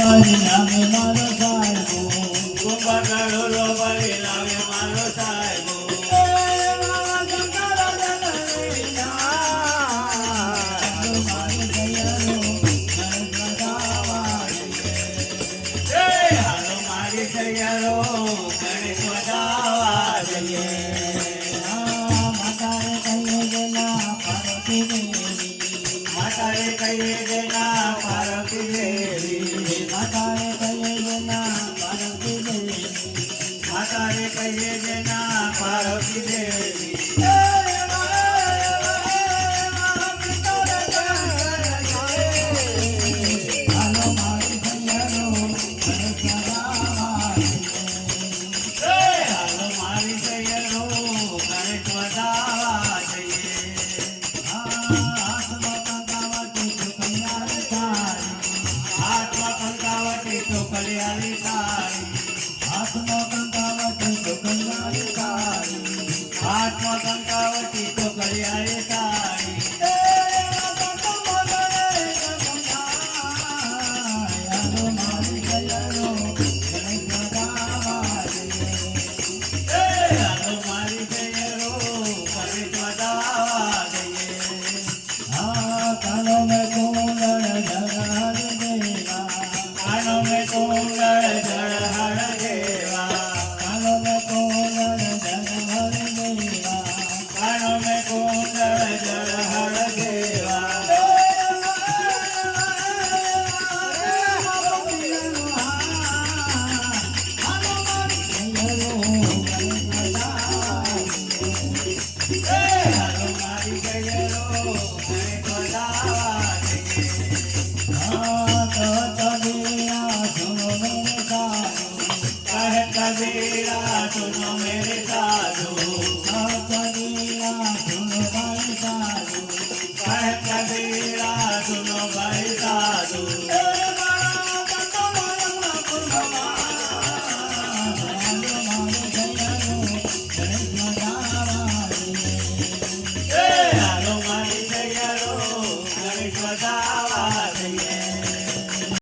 પરિણામે મારો સાહેબો કુંભકર્ણનો પરિણામે મારો સાહેબો હાલો મારી તૈયારો ગણેશ વધાવા જઈએ માતાએ કહીએ જેના પાર્વતી દેવી માતાએ કહીએ જેના પાર્વતી દેવી માતાએ કહીએ જેના પાર્વતી દેવી માતાએ કહીએ જેના પાર્વતી દેવી હાલો મારી તૈયારો ગણેશ વધાવા જઈએ હાલો મારી તૈયારો ગણેશ વધાવા જઈએ હાથમાં કંકાવટી ચોકલિયાળી સાડી હાથમાં કંકાવટી ચોકલિયાળી સાડી હાથમાં કંકાવટી ચોકલિયાળી સાડી હાથમાં કંકાવટી ચોકલિયાળી સાડી